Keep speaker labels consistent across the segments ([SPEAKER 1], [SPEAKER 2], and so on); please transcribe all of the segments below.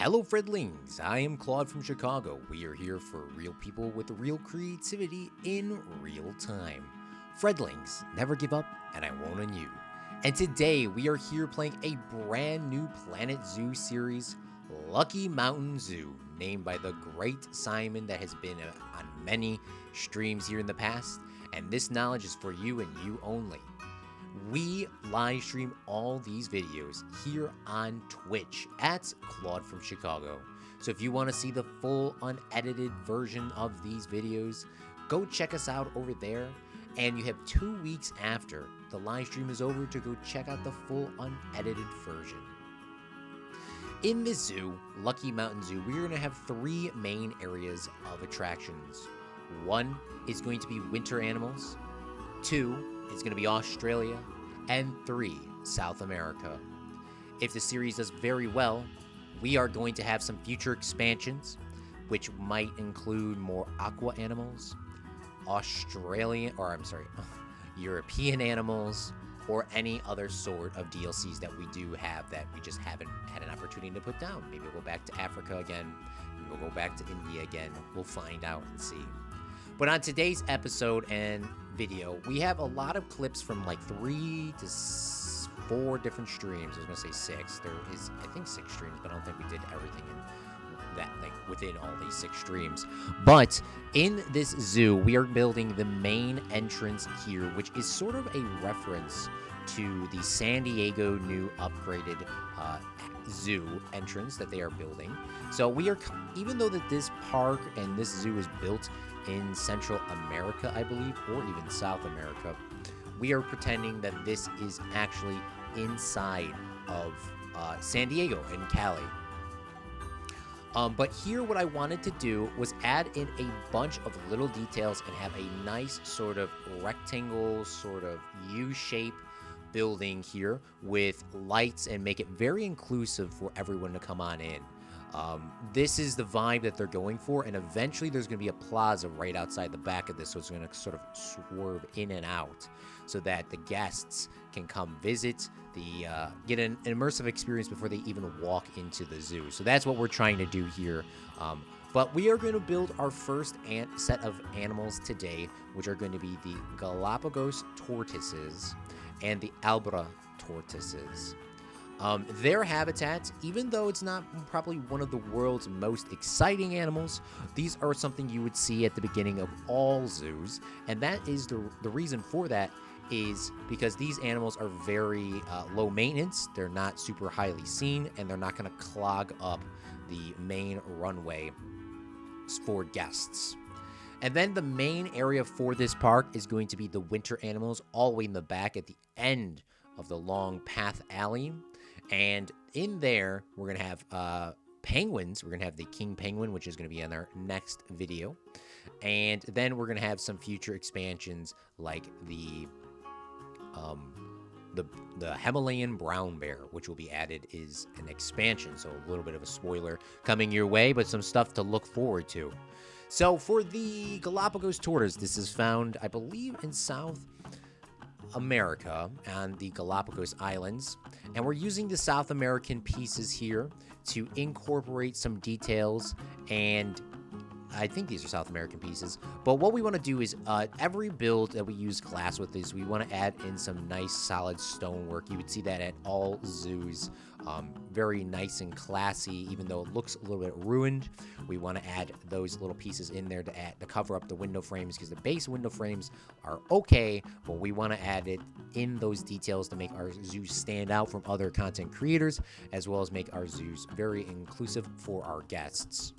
[SPEAKER 1] Hello, Fredlings. I am Claude from Chicago. We are here for real people with real creativity in real time. Fredlings, never give up, and I won't on you. And today we are here playing a brand new Planet Zoo series, Lucky Mountain Zoo, named by the great Simon that has been on many streams here in the past. And this knowledge is for you and you only. We live stream all these videos here on Twitch at Claude from Chicago. So if you want to see the full unedited version of these videos, go check us out over there. And you have 2 weeks after the live stream is over to go check out the full unedited version. In this zoo, Lucky Mountain Zoo, we're going to have 3 main areas of attractions. 1 is going to be winter animals. 2 is going to be Australia, and 3, South America. If the series does very well, we are going to have some future expansions, which might include more aqua animals, European animals, or any other sort of DLCs that we do have that we just haven't had an opportunity to put down. Maybe we'll go back to Africa again, maybe we'll go back to India again. We'll find out and see. But on today's episode and video, we have a lot of clips from like 3 to 4 different streams. I was going to say 6. There is, I think, 6 streams, but I don't think we did everything in that, like, within all these 6 streams. But in this zoo, we are building the main entrance here, which is sort of a reference to the San Diego new upgraded zoo entrance that they are building. So we are, even though that this park and this zoo is built in Central America, I believe, or even South America, we are pretending that this is actually inside of San Diego in Cali. But here what I wanted to do was add in a bunch of little details and have a nice sort of rectangle, sort of U-shape building here with lights and make it very inclusive for everyone to come on in. This is the vibe that they're going for, and eventually there's going to be a plaza right outside the back of this, so it's going to sort of swerve in and out so that the guests can come visit, get an immersive experience before they even walk into the zoo. So that's what we're trying to do here. But we are going to build our first set of animals today, which are going to be the Galapagos Tortoises and the Albra Tortoises. Their habitats, even though it's not probably one of the world's most exciting animals, these are something you would see at the beginning of all zoos, and that is the reason for that is because these animals are very low maintenance, they're not super highly seen, and they're not going to clog up the main runway for guests. And then the main area for this park is going to be the winter animals all the way in the back at the end of the long path alley. And in there, we're going to have penguins. We're going to have the king penguin, which is going to be in our next video. And then we're going to have some future expansions like the Himalayan brown bear, which will be added is an expansion. So a little bit of a spoiler coming your way, but some stuff to look forward to. So for the Galapagos Tortoise, this is found, I believe, in South America and the Galapagos Islands, and we're using the South American pieces here to incorporate some details, and I think these are South American pieces. But what we want to do is every build that we use glass with is we want to add in some nice solid stonework. You would see that at all zoos. Very nice and classy, even though it looks a little bit ruined. We want to add those little pieces in there to cover up the window frames, because the base window frames are okay, but we want to add it in those details to make our zoos stand out from other content creators, as well as make our zoos very inclusive for our guests.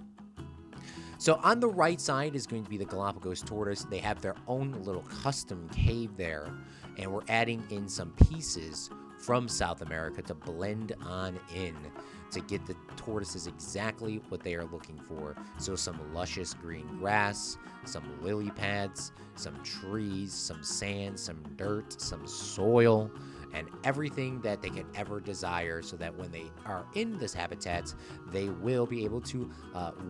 [SPEAKER 1] So on the right side is going to be the Galapagos Tortoise. They have their own little custom cave there, and we're adding in some pieces from South America to blend on in to get the tortoises exactly what they are looking for. So some luscious green grass, some lily pads, some trees, some sand, some dirt, some soil, and everything that they can ever desire, so that when they are in this habitat, they will be able to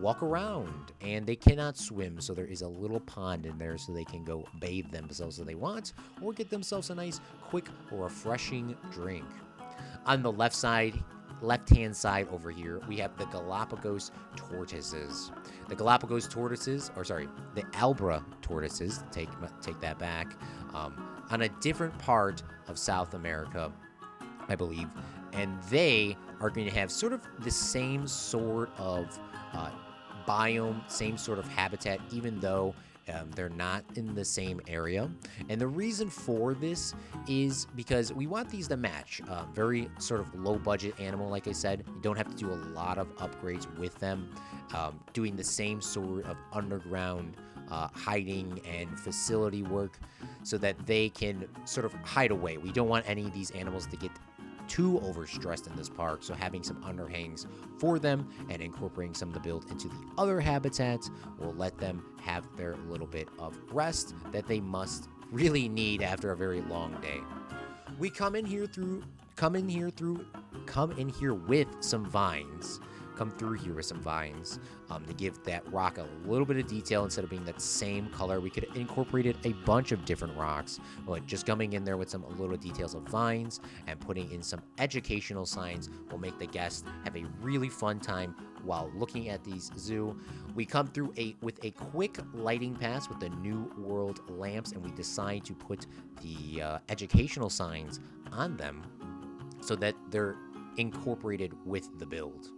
[SPEAKER 1] walk around, and they cannot swim, so there is a little pond in there so they can go bathe themselves if they want, or get themselves a nice, quick, refreshing drink. On the left side left-hand side over here, we have the Galapagos Tortoises. The Galapagos Tortoises, or sorry, the Albra Tortoises, take that back, on a different part of South America, I believe, and they are going to have sort of the same sort of biome, same sort of habitat, even though they're not in the same area. And the reason for this is because we want these to match. Very sort of low budget animal, like I said. You don't have to do a lot of upgrades with them. Doing the same sort of underground hiding and facility work so that they can sort of hide away. We don't want any of these animals to get too overstressed in this park, so having some underhangs for them and incorporating some of the build into the other habitats will let them have their little bit of rest that they must really need after a very long day. We come in here with some vines. Come through here with some vines to give that rock a little bit of detail instead of being that same color. We could have incorporated a bunch of different rocks, but just coming in there with some little details of vines and putting in some educational signs will make the guests have a really fun time while looking at these zoo. We come through with a quick lighting pass with the New World lamps, and we decide to put the educational signs on them so that they're incorporated with the build.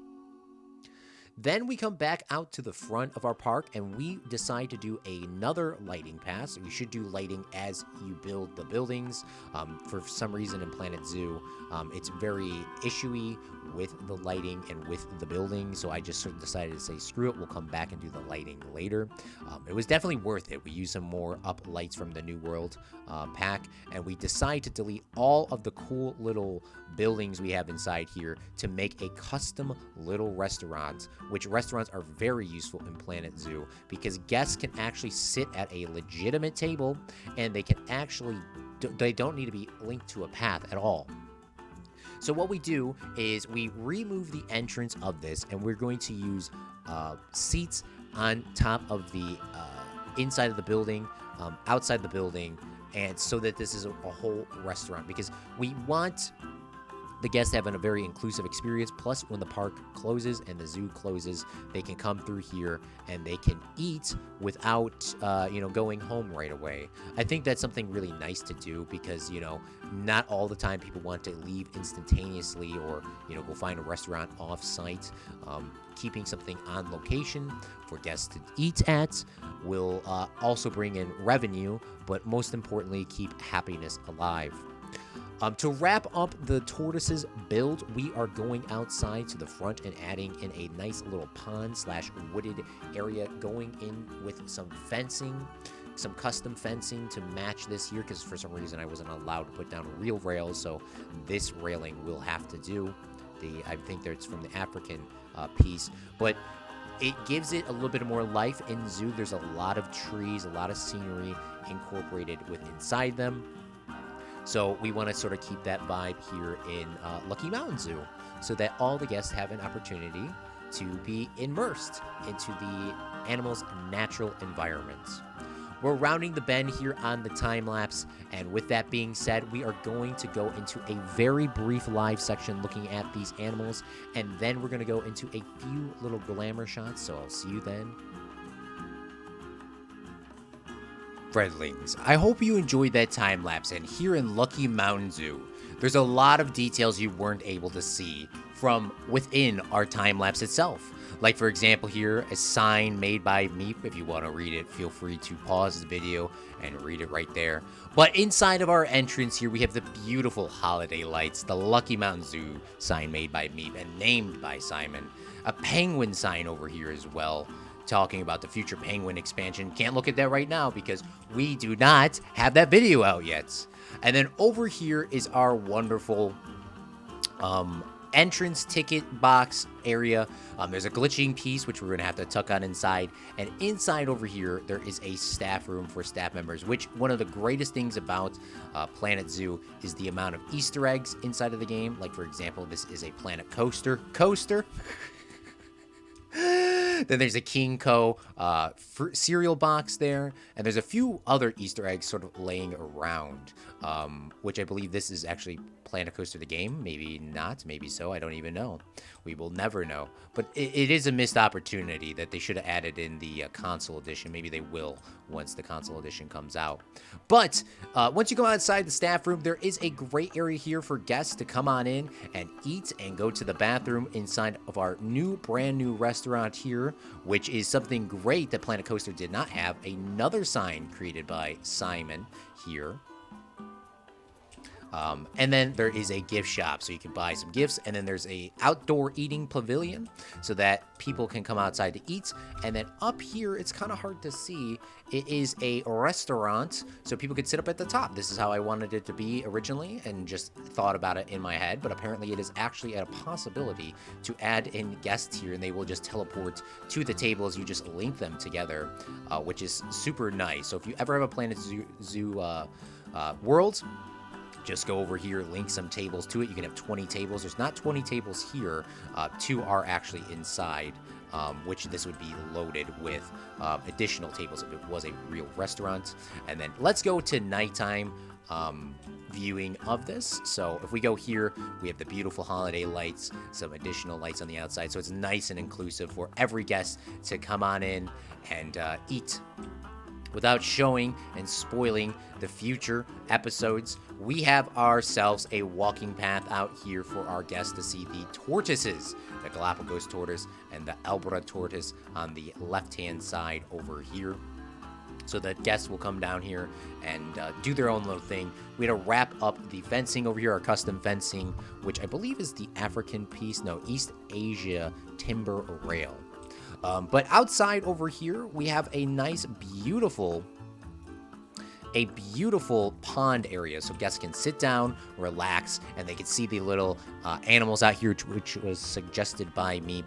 [SPEAKER 1] Then we come back out to the front of our park and we decide to do another lighting pass. We should do lighting as you build the buildings. For some reason in Planet Zoo, it's very issuey with the lighting and with the building. So I just sort of decided to say, screw it, we'll come back and do the lighting later. It was definitely worth it. We used some more up lights from the New World pack, and we decide to delete all of the cool little buildings we have inside here to make a custom little restaurant, which restaurants are very useful in Planet Zoo because guests can actually sit at a legitimate table and they can actually, they don't need to be linked to a path at all. So what we do is we remove the entrance of this and we're going to use seats on top of the inside of the building, outside the building, and so that this is a whole restaurant because we want the guests having a very inclusive experience. Plus, when the park closes and the zoo closes, they can come through here and they can eat without, going home right away. I think that's something really nice to do because, not all the time people want to leave instantaneously or, go find a restaurant off-site. Keeping something on location for guests to eat at will also bring in revenue, but most importantly, keep happiness alive. To wrap up the tortoises build, we are going outside to the front and adding in a nice little pond/wooded area, going in with some fencing, some custom fencing to match this here because for some reason I wasn't allowed to put down real rails, so this railing will have to do. I think that it's from the African piece, but it gives it a little bit more life in zoo. There's a lot of trees, a lot of scenery incorporated with inside them. So we want to sort of keep that vibe here in Lucky Mountain Zoo so that all the guests have an opportunity to be immersed into the animals' natural environments. We're rounding the bend here on the time lapse, and with that being said, we are going to go into a very brief live section looking at these animals, and then we're going to go into a few little glamour shots, so I'll see you then. Friendlings, I hope you enjoyed that time lapse, and here in Lucky Mountain Zoo, there's a lot of details you weren't able to see from within our time lapse itself. Like for example here, a sign made by Meep. If you want to read it, feel free to pause the video and read it right there. But inside of our entrance here, we have the beautiful holiday lights, the Lucky Mountain Zoo sign made by Meep and named by Simon. A penguin sign over here as well, talking about the future penguin expansion. Can't look at that right now because we do not have that video out yet. And then over here is our wonderful entrance ticket box area. There's a glitching piece which we're gonna have to tuck on inside, and inside over here there is a staff room for staff members, which one of the greatest things about Planet Zoo is the amount of Easter eggs inside of the game. Like for example, this is a Planet Coaster. Then there's a King Co. Cereal box there, and there's a few other Easter eggs sort of laying around, which I believe this is actually Planet Coaster the game. Maybe not, maybe so. I don't even know. We will never know. But it is a missed opportunity that they should have added in the console edition. Maybe they will once the console edition comes out. But once you go outside the staff room, there is a great area here for guests to come on in and eat and go to the bathroom inside of our brand new restaurant here, which is something great that Planet Coaster did not have. Another sign created by Simon here. And then there is a gift shop, so you can buy some gifts. And then there's a outdoor eating pavilion so that people can come outside to eat. And then up here, it's kind of hard to see. It is a restaurant, so people could sit up at the top. This is how I wanted it to be originally and just thought about it in my head. But apparently it is actually a possibility to add in guests here, and they will just teleport to the tables. You just link them together, which is super nice. So if you ever have a Planet Zoo world, just go over here, link some tables to it. You can have 20 tables. There's not 20 tables here. 2 are actually inside, which this would be loaded with additional tables if it was a real restaurant. And then let's go to nighttime viewing of this. So if we go here, we have the beautiful holiday lights, some additional lights on the outside. So it's nice and inclusive for every guest to come on in and eat. Without showing and spoiling the future episodes, we have ourselves a walking path out here for our guests to see the tortoises, the Galapagos Tortoise and the Alberta Tortoise on the left-hand side over here. So that guests will come down here and do their own little thing. We're going to wrap up the fencing over here, our custom fencing, which I believe is the African piece. No, East Asia timber rail. But outside over here, we have a nice, beautiful pond area. So guests can sit down, relax, and they can see the little animals out here, which was suggested by Meep.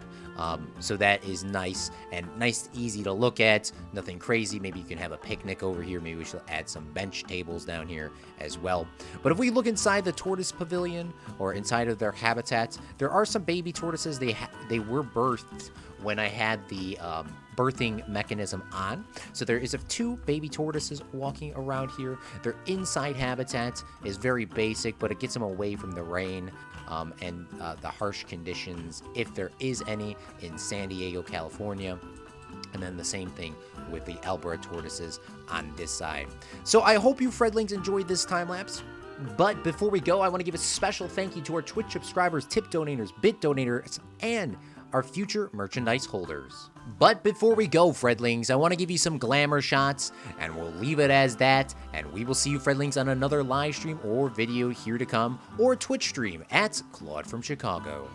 [SPEAKER 1] So that is nice and easy to look at. Nothing crazy. Maybe you can have a picnic over here. Maybe we should add some bench tables down here as well. But if we look inside the tortoise pavilion or inside of their habitat, there are some baby tortoises. They were birthed when I had the birthing mechanism on. So there is 2 baby tortoises walking around here. Their inside habitat is very basic, but it gets them away from the rain and the harsh conditions, if there is any, in San Diego, California. And then the same thing with the Alberta tortoises on this side. So I hope you Fredlings enjoyed this time lapse. But before we go, I want to give a special thank you to our Twitch subscribers, tip donators, bit donators, and our future merchandise holders. But before we go, Fredlings, I want to give you some glamour shots, and we'll leave it as that, and we will see you, Fredlings, on another live stream or video here to come, or Twitch stream at Claude from Chicago.